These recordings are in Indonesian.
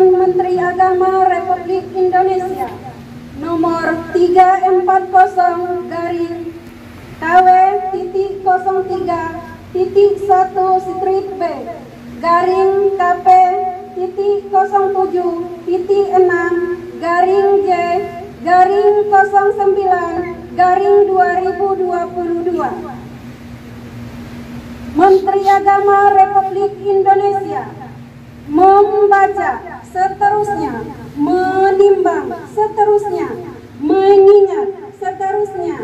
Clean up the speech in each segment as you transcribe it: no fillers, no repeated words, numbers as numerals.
Peraturan Menteri Agama Republik Indonesia Nomor 3/7/KP/7-B/KP-07/7-6/2022. Menteri Agama Republik Indonesia membaca, seterusnya menimbang, seterusnya mengingat, seterusnya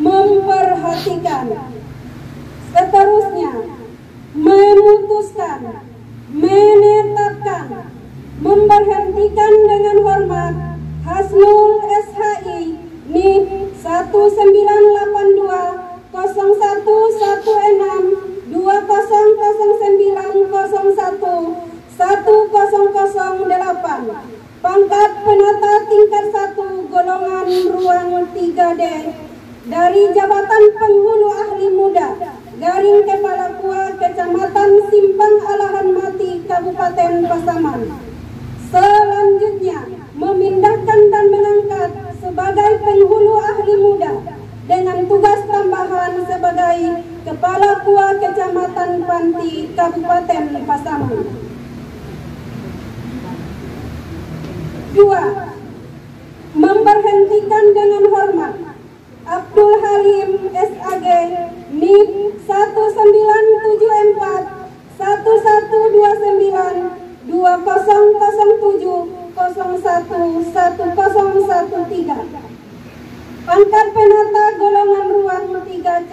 memperhatikan, seterusnya memutuskan, menetapkan, memberhentikan dengan hormat Hasnul SHI NIP 1982-01-1009-01-1008, pangkat penata tingkat 1 golongan ruang 3D dari Jabatan Penghulu Ahli Muda Garing Kepala Kua Kecamatan Simpang Alahan Mati Kabupaten Pasaman. Selanjutnya memindahkan dan mengangkat sebagai penghulu ahli muda dengan tugas tambahan sebagai Kepala Kua Kecamatan Panti Kabupaten Pasaman. 2. Memberhentikan dengan hormat Abdul Halim SAG NIP 1974-11-2007-01-1013, pangkat penata golongan ruang 3C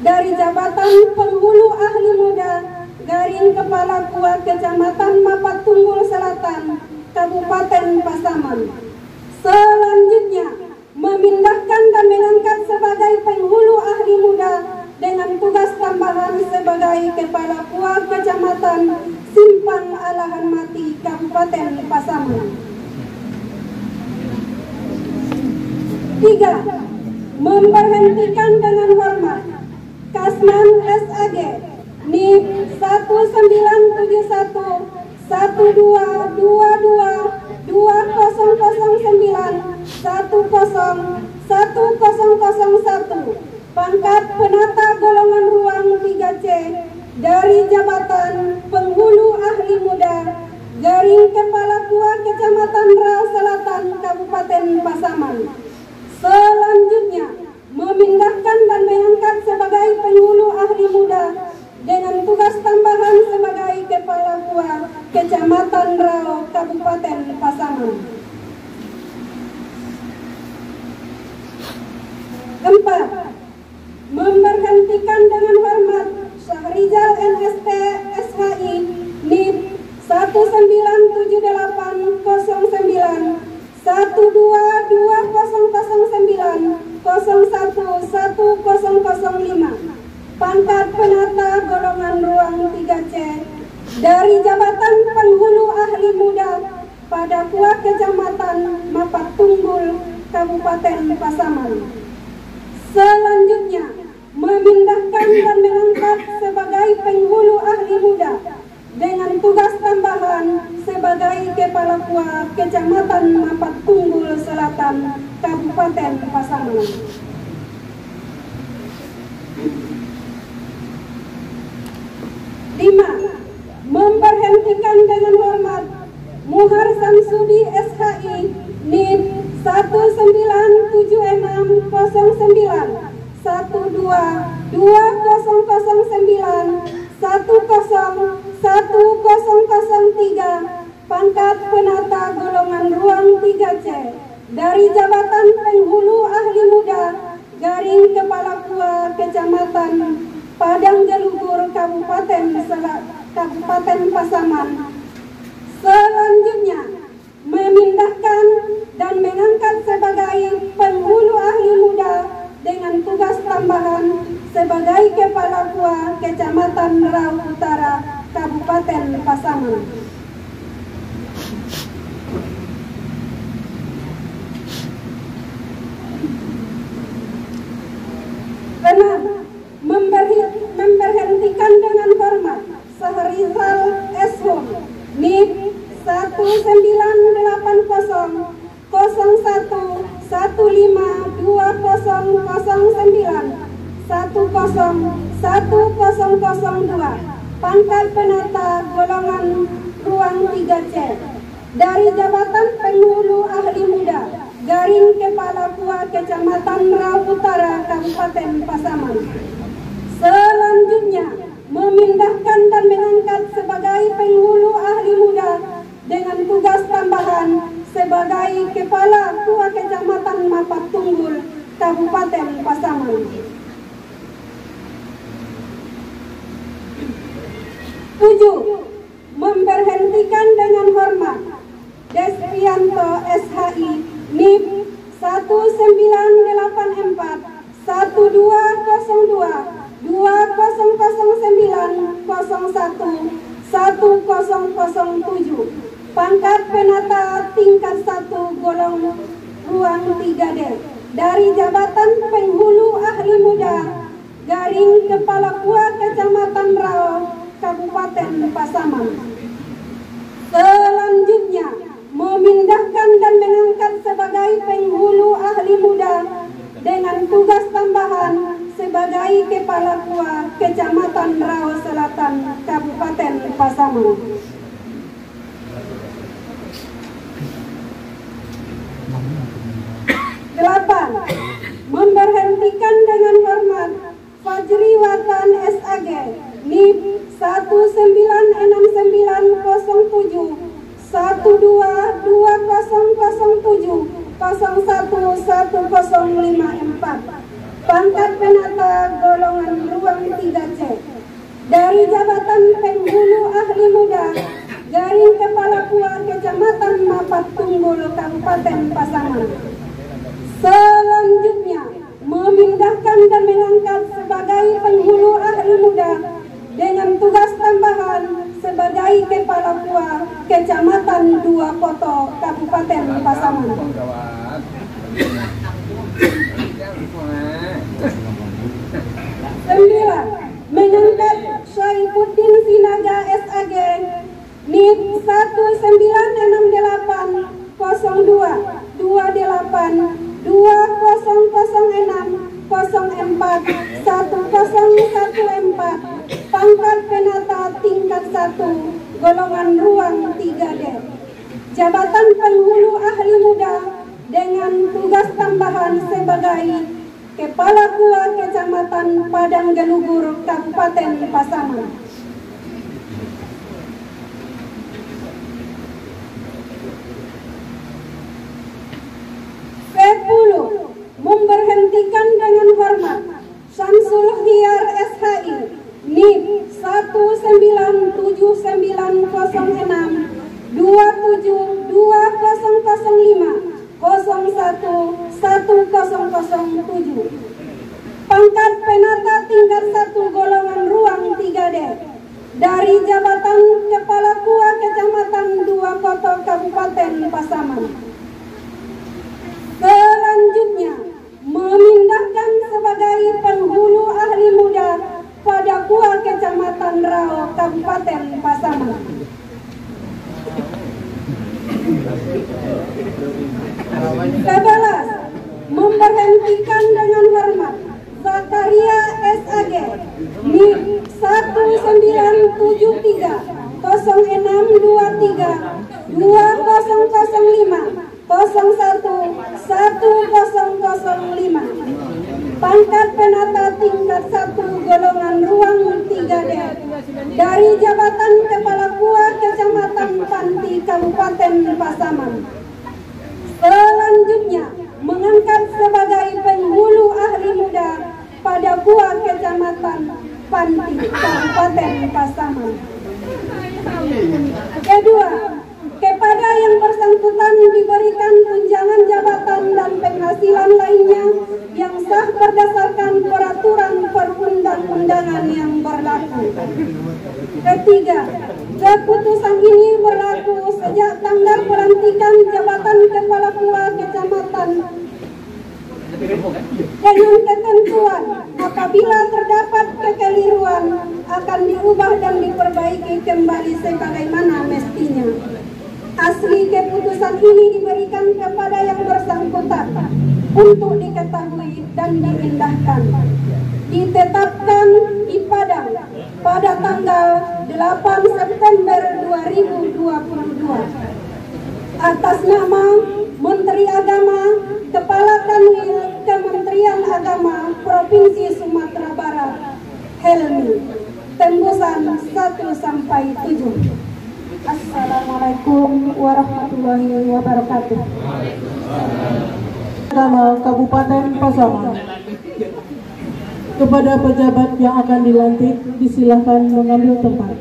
dari Jabatan Penghulu Ahli Muda Garing Kepala Kua Kecamatan Mapat Tunggul Selatan Kabupaten Pasaman. Selanjutnya memindahkan dan mengangkat sebagai penghulu ahli muda dengan tugas tambahan sebagai Kepala Kua Kecamatan Simpang Alahan Mati Kabupaten Pasaman. 3. Memberhentikan dengan hormat Kasman SAG NIP 1971-12-2009-10-1001, pangkat penata golongan ruang 3C dari Jabatan Penghulu Ahli Muda Garing Kepala Kua Kecamatan Rau Selatan Kabupaten Pasaman. Selanjutnya memindahkan dan mengangkat sebagai penghulu ahli muda dengan tugas tambahan sebagai Kepala Kua Kecamatan Rau Kabupaten Pasaman. 4. Memberhentikan dengan hormat Syahrizal NST SHI NIP 192-2009-01-1005, pangkat penata golongan ruang 3C dari Jabatan Penghulu Ahli Muda pada Kua Kecamatan Mapat Tunggul Kabupaten Pasaman. Selanjutnya memindahkan dan mengangkat sebagai penghulu ahli muda dengan tugas tambahan sebagai Kepala Kua Kecamatan Mapat Tunggul Selatan Kabupaten Pasaman. 5. Memberhentikan dengan hormat Muhar Samsudi SHI NIP 192-2009-10-1003, pangkat penata golongan ruang 3C dari Jabatan Penghulu Ahli Muda Garing Kepala Kua Kecamatan Padang Gelugur Kabupaten Pasaman. Selanjutnya memindahkan dan mengangkat sebagai penghulu ahli muda dengan tugas tambahan sebagai Kepala Kua Kecamatan Rau Utara Kabupaten Pasaman. 6. Memberhentikan dengan hormat Syahrizal SHO NIP 1 101.1002 pangkat penata golongan ruang 3C dari jabatan penghulu ahli muda garing kepala KUA Kecamatan Merau Utara Kabupaten Pasaman. Selanjutnya memindahkan dan mengangkat sebagai penghulu ahli muda dengan tugas tambahan sebagai kepala KUA Kecamatan Mapat Tunggul Kabupaten Pasaman. 7. Memberhentikan dengan hormat Desprianto SHI NIP 1984 1202 2009 01 1007 pangkat penata tingkat 1 golongan ruang 3D dari jabatan penghulu ahli muda garing kepala KUA Kecamatan Merau Kabupaten Pasaman. Selanjutnya memindahkan dan mengangkat sebagai penghulu ahli muda dengan tugas tambahan sebagai kepala KUA Kecamatan Merau Selatan Kabupaten Pasaman. 8. Memberhentikan dengan hormat Fajri Watan SAG NIP 196907 122007 0110554 pangkat penata golongan ruang 3C dari jabatan penghulu ahli muda garing kepala KUA Kecamatan Mapat Tunggul Kabupaten Pasaman. Selanjutnya memindahkan dan mengangkat sebagai penghulu ahli muda dengan tugas tambahan sebagai kepala KUA Kecamatan Dua Koto Kabupaten Pasaman. 9. Mengangkat Syaifuddin Sinaga SAG NIP 196802 28 2006 04 1014 pangkat penata tingkat 1 golongan ruang 3D jabatan penghulu ahli muda dengan tugas tambahan sebagai kepala KUA Kecamatan Padang Gelugur Kabupaten Pasaman. 10. Memberhentikan dengan hormat Syamsul Hiar SHI NIP 197906 27 2005 01 1007 pangkat penata tingkat 1 golongan ruang 3D dari jabatan kepala KUA Kecamatan Dua Koto Kabupaten Pasaman. Selanjutnya memindahkan sebagai penghulu ahli muda pada KUA Kecamatan Rao Kabupaten Pasaman. 11. Memberhentikan dengan hormat Zakaria SAG NIP 1973 0623 2005 01 1005 pangkat penata tingkat 1 golongan ruang 3D dari jabatan kepala KUA Kecamatan Panti Kabupaten Pasaman. Selanjutnya mengangkat sebagai penghulu ahli muda pada KUA Kecamatan Panti Kabupaten Pasaman. Kedua, kepada yang bersangkutan diberikan tunjangan jabatan dan penghasilan lainnya yang sah berdasarkan peraturan perundang-undangan yang berlaku. Ketiga, keputusan ini berlaku sejak tanggal pelantikan jabatan kepala KUA Kecamatan dengan ketentuan apabila terdapat kekeliruan akan diubah dan diperbaiki kembali sebagaimana mestinya. Asli keputusan ini diberikan kepada yang bersangkutan untuk diketahui dan diindahkan. Ditetapkan di Padang pada tanggal 8 September 2022 atas nama Menteri Agama Kepala Kanwil Kementerian Agama Provinsi Sumatera Barat Helmi, tembusan 1-7. Assalamualaikum warahmatullahi wabarakatuh. Agama Kabupaten Pasaman. Kepada pejabat yang akan dilantik, disilahkan mengambil tempat.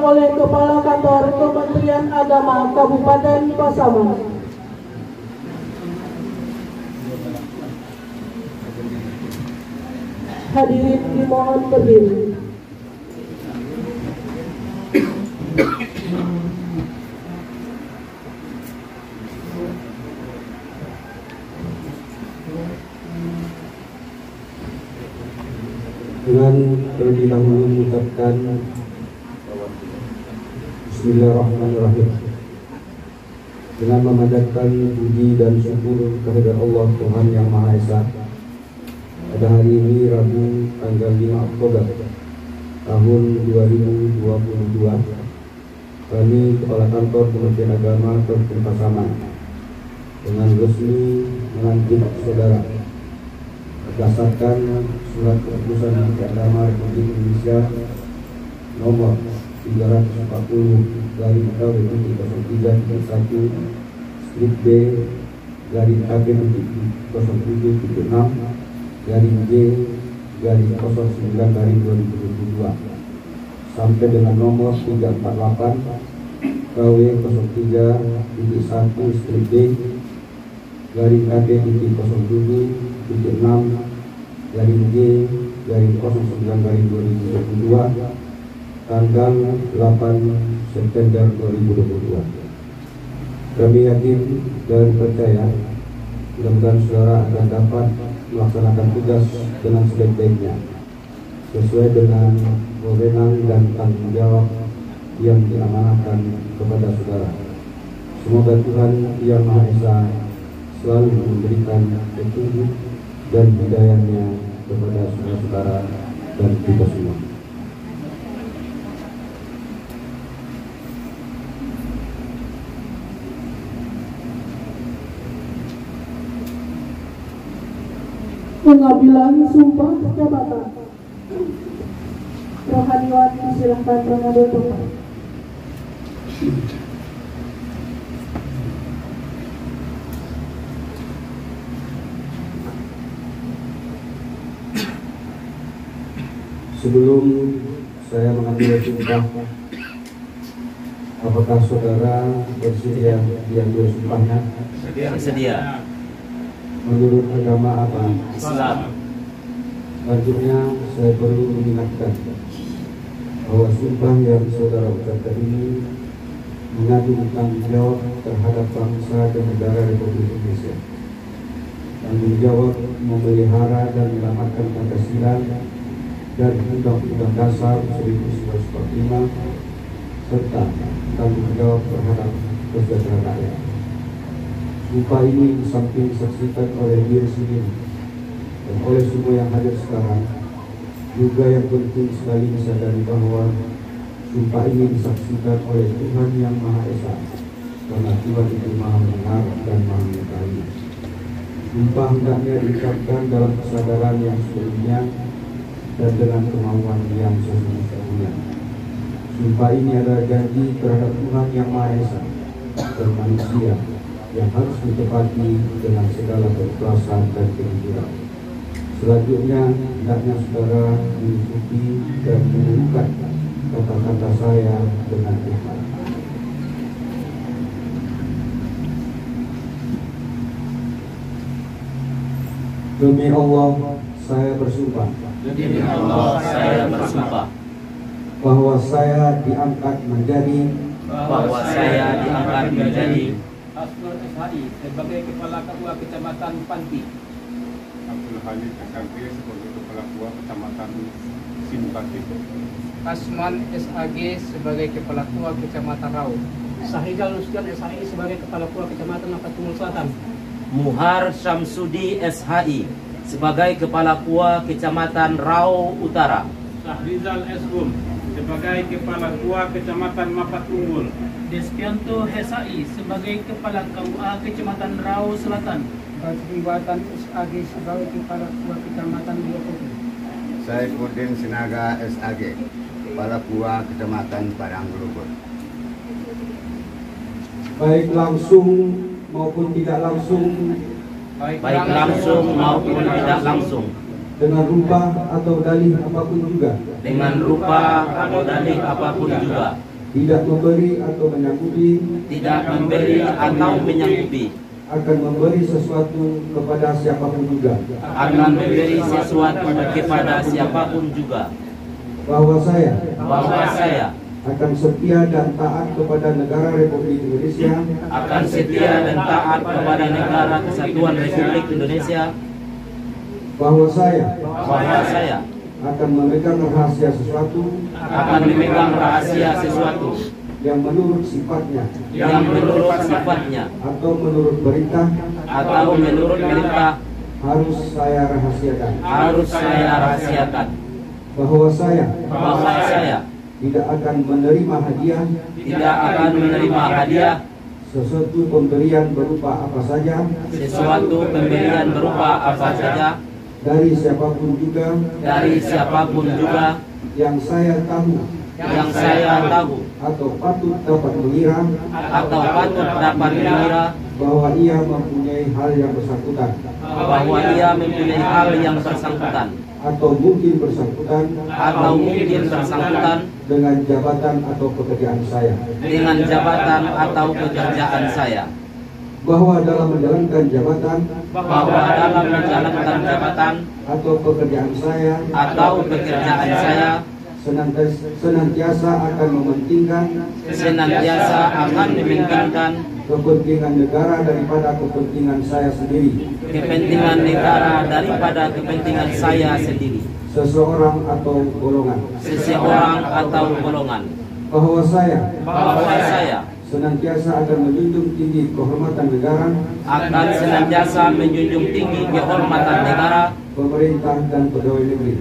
Oleh Kepala Kantor Kementerian Agama Kabupaten Pasaman. Hadirin dimohon berdiri. Dengan terlebih dahulu mengucapkan Bismillahirrahmanirrahim, dengan memanjatkan puji dan syukur kehadirat Allah Tuhan Yang Maha Esa. Pada hari ini Rabu tanggal 5 Oktober tahun 2022, kami Kepala Kantor Kementerian Agama Provinsi Pasaman dengan resmi melantik saudara berdasarkan Surat Keputusan Menteri Agama Republik Indonesia nomor 340/03/01 strip B garing AB.1/J/09/2022 sampai dengan nomor 348/KW03.1 strip B garing AB.06/J/09/2022 tanggal 8 September 2022. Kami yakin dan percaya mudah-mudahan saudara akan dapat melaksanakan tugas dengan sebaik-baiknya sesuai dengan wewenang dan tanggung jawab yang diamanahkan kepada saudara. Semoga Tuhan Yang Maha Esa selalu memberikan petunjuk dan hidayahnya kepada saudara-saudara dan kita semua. Pengambilan sumpah jabatan. Rohaniwan disilahkan mengambil tempat. Sebelum saya mengambil sumpah, apakah saudara bersedia diambil sumpahnya? Bersedia. Menurut agama apa? Islam. Selanjutnya saya perlu mengingatkan bahwa sumpah yang saudara ucapkan ini mengandung tanggung jawab terhadap bangsa dan negara Republik Indonesia. Tanggung jawab memelihara dan menyelamatkan Pancasila dan Undang-Undang Dasar 1945 serta tanggung jawab terhadap kesejahteraan rakyat. Sumpah ini disamping disaksikan oleh diri sendiri dan oleh semua yang hadir sekarang, juga yang penting sekali disadari bahwa sumpah ini disaksikan oleh Tuhan Yang Maha Esa, karena Tuhan itu Maha mendengar dan Maha mengetahui. Sumpah hendaknya diucapkan dalam kesadaran yang sepenuhnya dan dengan kemauan yang sesungguhnya. Sumpah ini adalah janji terhadap Tuhan Yang Maha Esa dan manusia yang harus ditepati dengan segala keikhlasan dan kejujuran. Selanjutnya, hendaknya saudara mengikuti dan mengucapkan kata-kata saya dengan ikhlas. Demi Allah, saya bersumpah Demi Allah saya bersumpah bahwa saya diangkat menjadi Asnur SHI sebagai Kepala KUA Kecamatan Panti. Abdul Halid SRG sebagai Kepala KUA Kecamatan Simpati. Kasman SAG sebagai Kepala KUA Kecamatan Rau. Sahrizal Rusdan SHI sebagai Kepala KUA Kecamatan Mapat Tunggal Selatan. Muhar Syamsudi SHI sebagai Kepala KUA Kecamatan Rau Utara. Sahrizal SUM sebagai Kepala KUA Kecamatan Mapat Tunggul. Despianto SHI sebagai Kepala KUA Kecamatan Rau Selatan. Basriwatan SAG sebagai Kepala KUA Kecamatan Biokopi. Saifuddin Sinaga SAG, Kepala KUA Kecamatan Padang Gelugul. baik langsung maupun tidak langsung, Baik langsung maupun tidak langsung, dengan rupa atau dalih apapun juga, dengan rupa atau dalih apapun juga, tidak memberi atau menyanggupi, tidak memberi atau menyanggupi, akan memberi sesuatu kepada siapapun juga, akan memberi sesuatu kepada siapapun juga, bahwa saya akan setia dan taat kepada negara Republik Indonesia, akan setia dan taat kepada negara Kesatuan Republik Indonesia, bahwa saya bahwa akan memegang rahasia sesuatu akan memegang rahasia sesuatu yang menurut sifatnya atau menurut perintah harus saya rahasiakan, bahwa saya tidak akan menerima hadiah sesuatu pemberian berupa apa saja dari siapapun juga yang saya tahu atau patut dapat mengira bahwa ia mempunyai hal yang bersangkutan atau mungkin bersangkutan dengan jabatan atau pekerjaan saya, bahwa dalam menjalankan jabatan atau pekerjaan saya senantiasa akan mementingkan kepentingan negara daripada kepentingan saya sendiri, seseorang atau golongan, bahwa saya senantiasa akan menjunjung tinggi kehormatan negara, pemerintah dan pegawai negeri,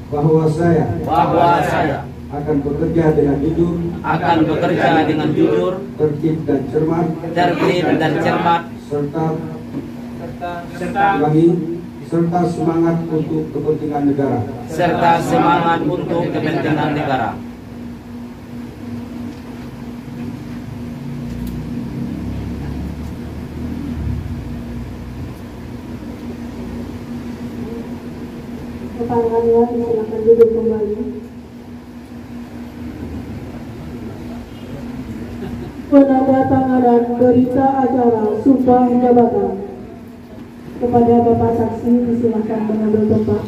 bahwa saya akan bekerja dengan jujur, tertib dan cermat, serta semangat untuk kepentingan negara. Rekan-rekan, silakan duduk kembali. Penandatanganan berita acara sumpah jabatan. Kepada Bapak Saksi disilakan mengambil tempat.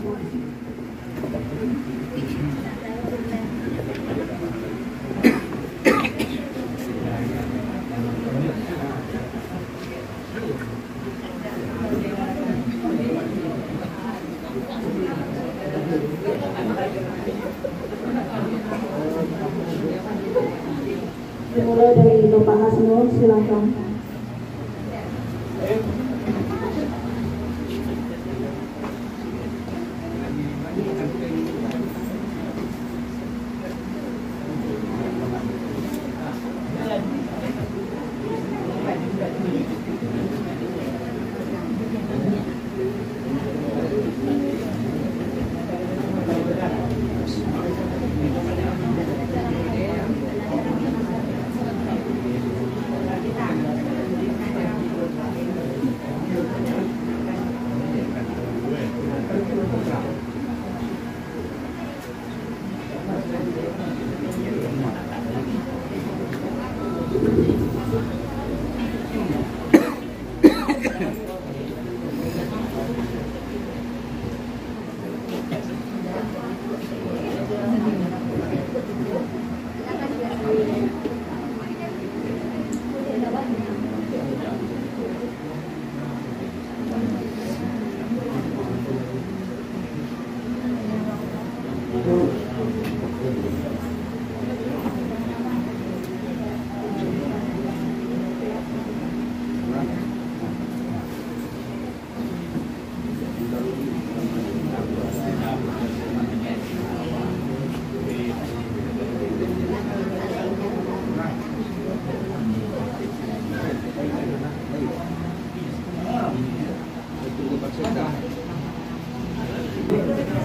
Dimulai dari Bapak Hasnul, silakan.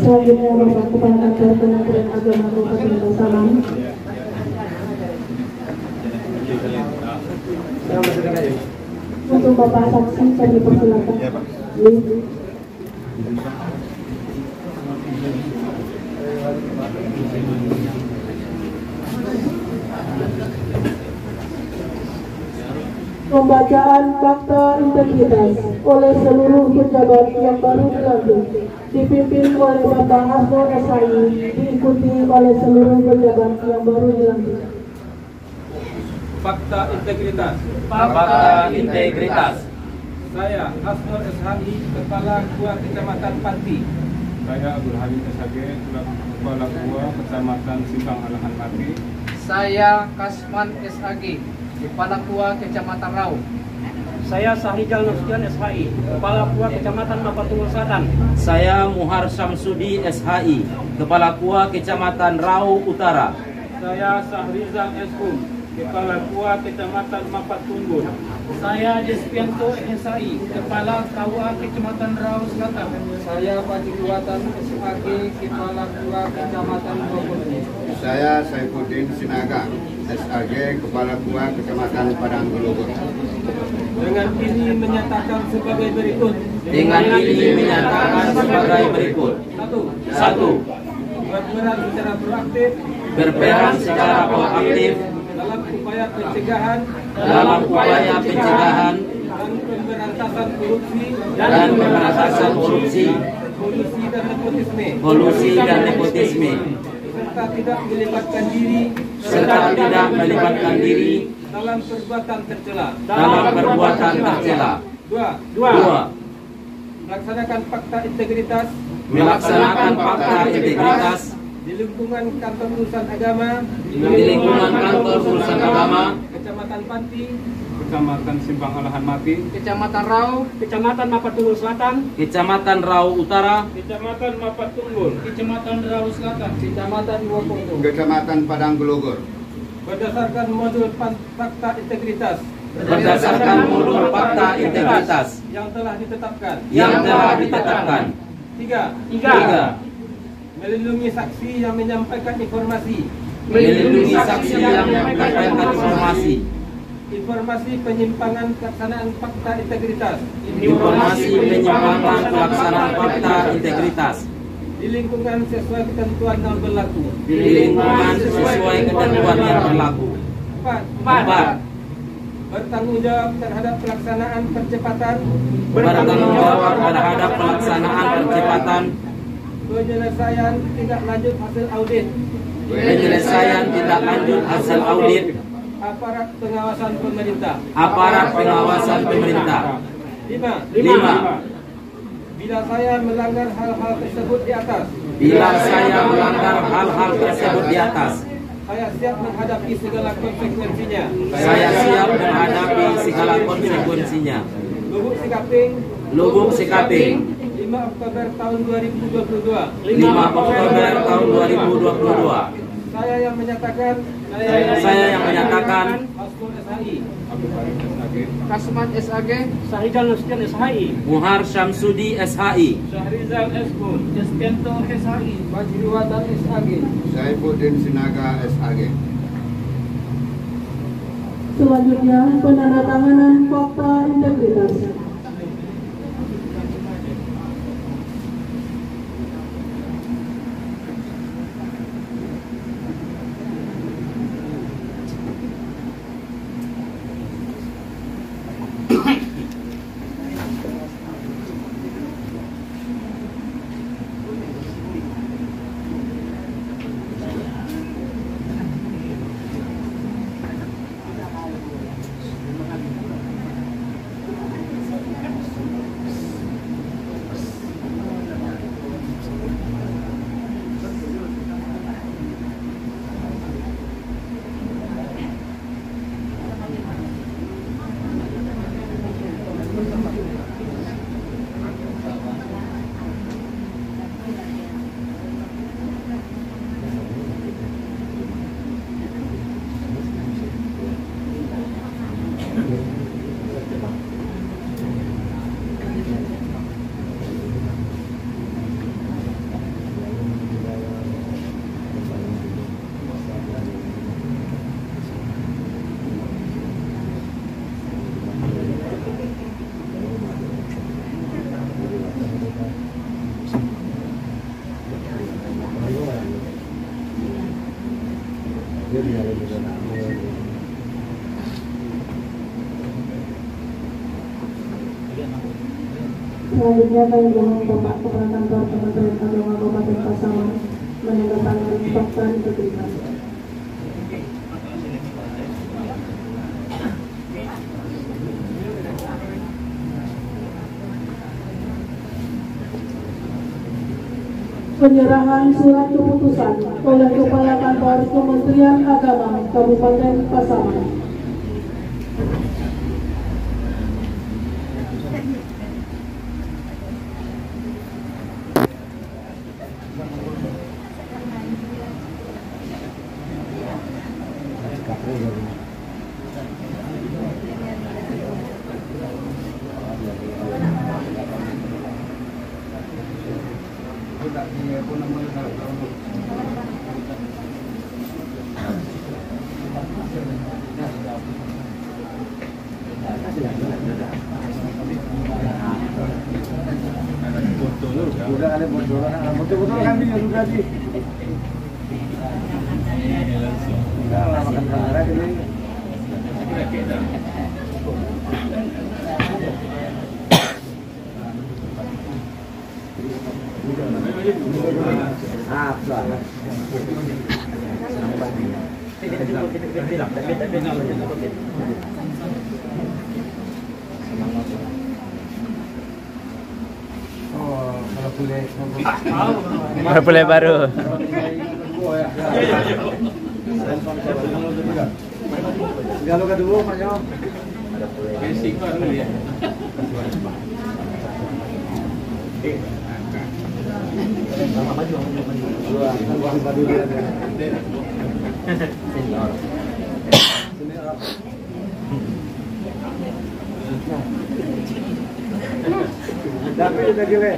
Selanjutnya Bapak Kepala Kantor Kementerian Agama Kabupaten Bangsalang. Untuk Bapak saksi saya dipersilakan. Pembacaan fakta integritas oleh seluruh pejabat yang baru dilantik dipimpin oleh Bapak Hasto SHI, diikuti oleh seluruh pejabat yang baru dilantik. Fakta integritas. Fakta integritas. Saya Asnur SHI, Kepala KUA Kecamatan Panti. Saya Abdul Halim SAG, Kepala KUA Kecamatan Simpang Alahan Mati. Saya Kasman SAG, Kepala KUA Kecamatan Rau. Saya Sahrijal Nursian SHI, Kepala KUA Kecamatan Mapatunggal Selatan. Saya Muhar Syamsudi SHI, Kepala KUA Kecamatan Rau Utara. Saya Sahrizal SHUM, Kepala KUA Kecamatan Mapattunggul. Saya Despianto SHI, Kepala KUA Kecamatan Rau Selatan. Saya Paji Kuatan SAG, Kepala KUA Kecamatan Bogor. Saya Saifuddin Sinaga, SAG, Kepala KUA Kecamatan Padang Gelogor. Dengan ini menyatakan sebagai berikut. Dengan ini menyatakan sebagai berikut. Satu. Berperan secara proaktif Berperan secara proaktif dalam upaya pencegahan dalam upaya pencegahan dan pemberantasan korupsi dan pemberantasan korupsi, kolusi dan nepotisme, serta serta tidak melibatkan diri dalam perbuatan tercela. Dua. Melaksanakan fakta integritas Melaksanakan fakta integritas di lingkungan kantor urusan agama Kecamatan Panti, Kecamatan Simpang Alahan Mati, Kecamatan Rau, Kecamatan Mapatunggal Selatan, Kecamatan Rau Utara, Kecamatan Mapattunggul, Kecamatan Rau Selatan, Kecamatan Wokondo. Kecamatan Padang Gelogor. Berdasarkan modul fakta integritas yang telah ditetapkan. Tiga. Melindungi saksi yang menyampaikan informasi. Informasi penyimpangan pelaksanaan fakta integritas. Di lingkungan sesuai ketentuan yang berlaku. Empat. Bertanggung jawab terhadap pelaksanaan percepatan. Penyelesaian tindak lanjut hasil audit. Aparat pengawasan pemerintah. Lima. Bila saya melanggar hal-hal tersebut di atas, saya siap menghadapi segala konsekuensinya. Lubuk Sikaping 5 Oktober tahun 2022. Saya yang menyatakan Asnur SHI, Abdul Halim SAG, Kasman SAG, Sahrijal Nursian SHI, Muhar Syamsudi SHI, Sahrizal SHUM, Despianto SHI, Paji Kuatan SAG. Saifuddin Sinaga, SAG. Selanjutnya penandatanganan fakta integritas. Selanjutnya kami mohon Bapak Kepala Kantor Kementerian Agama Kabupaten Pasaman menandatangani fakta integritas. Penyerahan surat keputusan oleh Kepala Kantor Kementerian Agama Kabupaten Pasaman. Udah ada bocoran, betul-betul kami yang sudah di. Enggak lah makan kamera ini. Mulai baru. Kalau kedua maknya Basic kan dia. Tapi lagi le.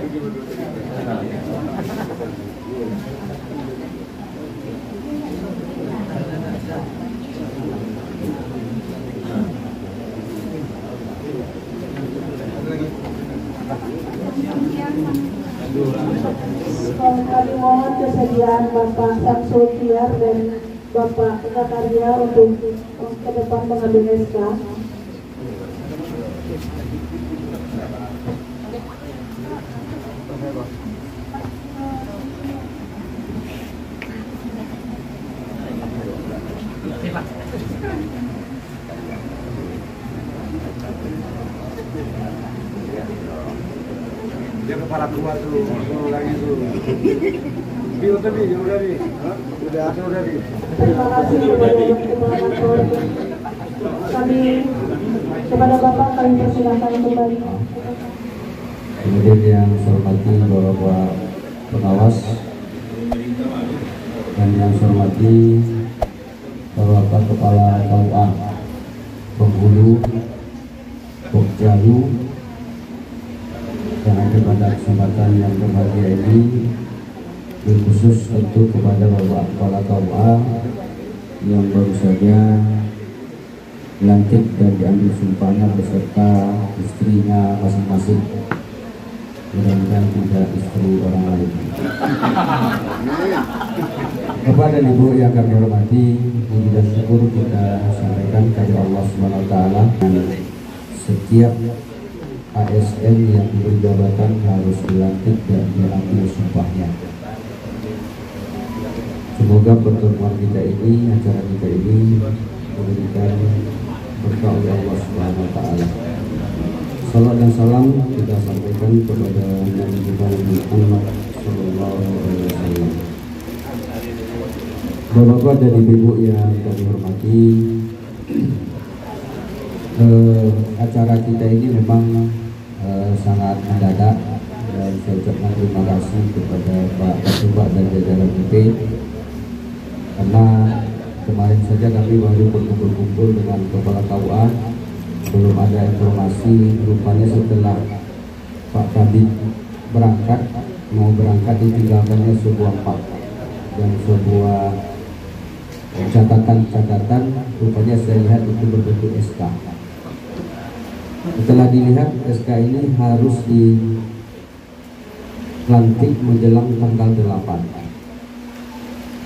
Kami mohon kesediaan Bapak Samsul Tiar dan Bapak Kakarya untuk ke depan mengambil SK. Dia kepala keluar tuh, lagi tuh. Bio tadi, udah di, udah di. Terima kasih kepada Kepala Kantor. Kami kepada Bapak kami persilakan kembali. Kemudian yang saya hormati Bapak pengawas dan yang saya hormati Bapak Kepala KUA Penghulu Pokjalu yang ada pada kesempatan yang berbahagia ini, khusus tentu kepada Bapak Kepala KUA yang baru saja dilantik dan diambil sumpahnya beserta istrinya masing-masing. Mudah-mudahan tidak istri orang lain. Bapak dan Ibu yang kami hormati, puji dan syukur kita sampaikan kepada Allah SWT. Setiap ASN yang diberi jabatan harus dilantik dan diambil sumpahnya. Semoga pertemuan kita ini, acara kita ini memberikan berkah oleh Allah SWT. Salam dan salam kita sampaikan kepada Nabi Muhammad SAW. Bapak-bapak dan ibu-ibu yang kami hormati, acara kita ini memang sangat mendadak, dan saya ucapkan terima kasih kepada Pak Ketua dan jajaran UP karena kemarin saja kami baru berkumpul-kumpul dengan Kepala KUA. Belum ada informasi, rupanya setelah Pak Kabid mau berangkat ditinggalkannya sebuah pak dan sebuah catatan, rupanya saya lihat itu berbentuk SK. Setelah dilihat SK ini harus dilantik menjelang tanggal 8.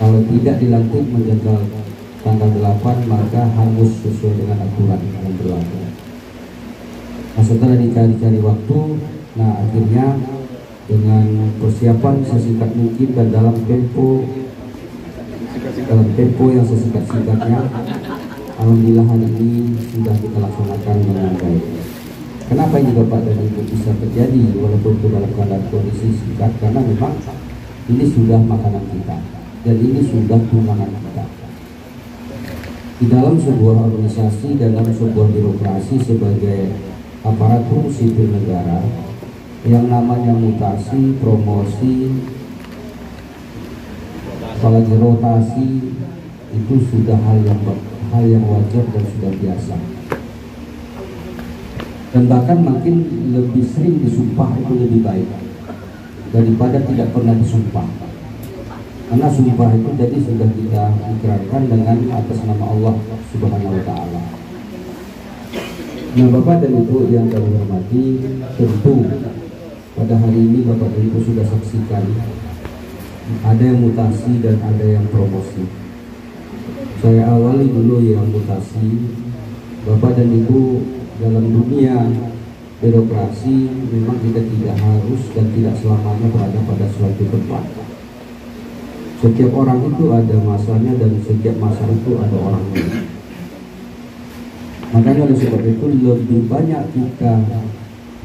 Kalau tidak dilantik menjelang tanggal 8 maka hangus sesuai dengan aturan yang berlaku. Nah, setelah dicari-cari waktu, nah akhirnya dengan persiapan sesingkat mungkin dan dalam tempo yang sesingkat-singkatnya, alhamdulillah hari ini sudah kita laksanakan dengan baik. Kenapa ini Bapak dan Ibu bisa terjadi walaupun itu dalam keadaan kondisi singkat? Karena memang ini sudah makanan kita dan ini sudah tunangan kita. Di dalam sebuah organisasi, dalam sebuah birokrasi sebagai aparatur sipil negara, yang namanya mutasi, promosi, apalagi rotasi, itu sudah hal yang wajar dan sudah biasa. Dan bahkan makin lebih sering disumpah itu lebih baik daripada tidak pernah disumpah. Karena sumpah itu jadi sudah kita ikrarkan dengan atas nama Allah Subhanahu wa Ta'ala. Nah, Bapak dan Ibu yang kami hormati, tentu pada hari ini Bapak dan Ibu sudah saksikan ada yang mutasi dan ada yang promosi. Saya awali dulu yang mutasi. Bapak dan Ibu, dalam dunia birokrasi memang kita tidak harus dan tidak selamanya berada pada suatu tempat. Setiap orang itu ada masanya dan setiap masa itu ada orangnya. Makanya oleh sebab itu lebih banyak kita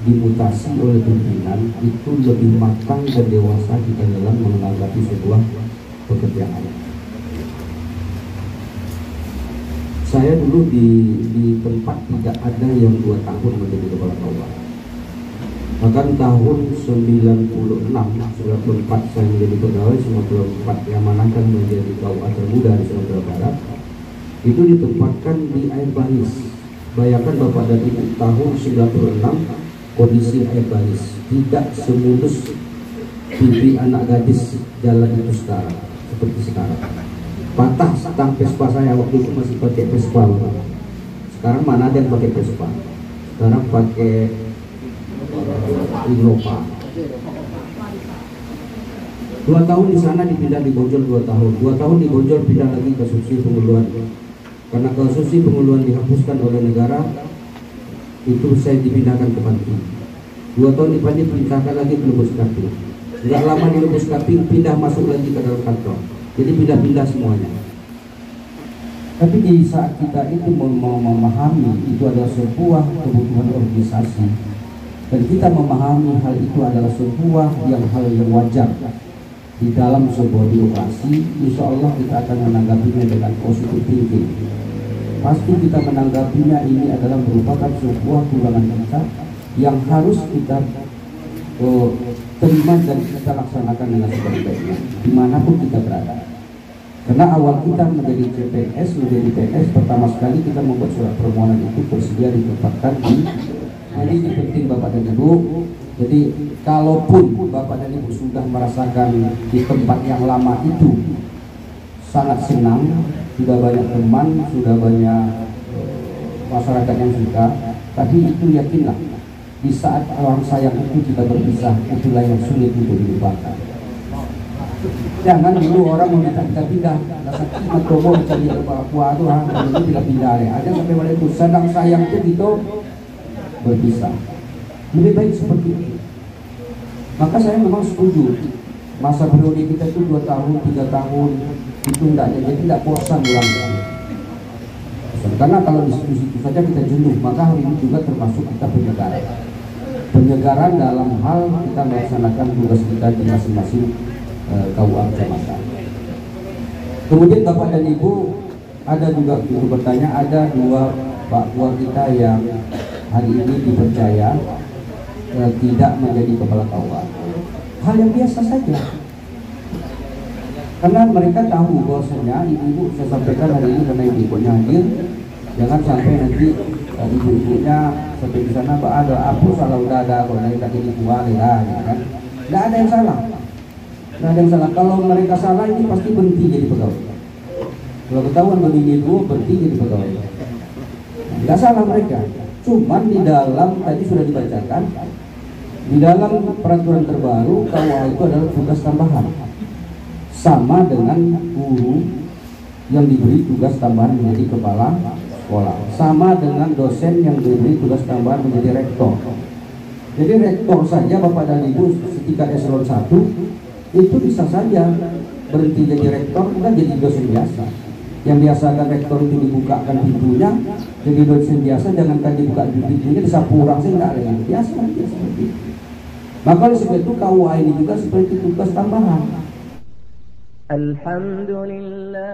dimutasi oleh pimpinan, itu lebih matang dan dewasa kita dalam menanggapi sebuah pekerjaan. Saya dulu di tempat tidak ada yang 2 tahun menjadi kepala KUA. Bahkan tahun 94 saya menjadi pegawai, 94 yang manakan menjadi KUA termuda di Sumatera Barat, itu ditempatkan di air baris. Bayangkan Bapak dan Ibu, tahun 96 kondisi air baris tidak semulus pipi anak gadis jalan itu sekarang, seperti sekarang. Patah stang Vespa saya waktu itu masih pakai Vespa, Bapak. Sekarang mana ada yang pakai Vespa? Sekarang pakai Innova. 2 tahun di sana dipindah di Bonjol 2 tahun. 2 tahun di Bonjol pindah lagi ke subsidi pengeluaran. Karena ke subsidi pengeluaran dihapuskan oleh negara, itu saya dipindahkan ke Panti. 2 tahun di Panti dipindahkan lagi ke Lubus Kaping. Tidak lama di Lubus Kaping pindah masuk lagi ke dalam kantor. Jadi pindah-pindah semuanya. Tapi di saat kita itu mau memahami itu adalah sebuah kebutuhan organisasi, dan kita memahami hal itu adalah sebuah hal yang wajar di dalam sebuah birokrasi, insya Allah kita akan menanggapinya dengan positif thinking. Pasti kita menanggapinya ini adalah merupakan sebuah tulangan kita yang harus kita terima dan kita laksanakan dengan sebaik-baiknya dimanapun kita berada. Karena awal kita menjadi CPNS, menjadi PNS, pertama sekali kita membuat surat permohonan itu bersedia ditempatkan di. Jadi ini penting Bapak dan Ibu. Jadi kalaupun Bapak dan Ibu sudah merasakan di tempat yang lama itu sangat senang, sudah banyak teman, sudah banyak masyarakat yang suka, tapi itu yakinlah di saat orang sayang itu kita berpisah, itulah yang sulit untuk dilupakan. Jangan dulu orang meminta kita pindah, rasa kimat tobo mencari kepala kuat itu, itu tidak pindah ya. Ada sampai pada itu sedang sayang itu gitu berpisah. Lebih baik seperti itu. Maka saya memang setuju masa periode kita itu 2 tahun, 3 tahun itu jadi tidak bosan ulang. Karena kalau di situ saja kita jenuh, maka hari ini juga termasuk kita penyegaran dalam hal kita melaksanakan tugas kita di masing-masing KUA kecamatan. Kemudian Bapak dan Ibu, ada juga bertanya, ada 2 Pak Ketua kita yang hari ini dipercaya tidak menjadi kepala KUA. Hal yang biasa saja. Karena mereka tahu bahwasanya ibu-ibu, saya sampaikan hari ini karena ibu-ibunya hadir, jangan sampai nanti ibu-ibunya sampai di sana ada apa salah, udah ada kalau mereka jadi ketua lah, ya kan? Tidak ada yang salah. Tidak ada yang salah. Kalau mereka salah ini pasti berhenti jadi pegawai. Kalau ketahuan begini ibu berhenti jadi pegawai. Tidak salah mereka. Cuman di dalam tadi sudah dibacakan, di dalam peraturan terbaru KUA itu adalah tugas tambahan, sama dengan guru yang diberi tugas tambahan menjadi kepala sekolah, sama dengan dosen yang diberi tugas tambahan menjadi rektor. Jadi rektor saja Bapak dan Ibu setingkat eselon 1 itu bisa saja berhenti jadi rektor, bukan jadi dosen biasa. Yang biasakan rektor itu dibukakan pintunya, jadi dosen biasa jangankan dibuka pintunya disapu orang sih enggak ada, biasa seperti itu. Maka oleh sebab itu KUA ini juga seperti tugas tambahan. Alhamdulillah.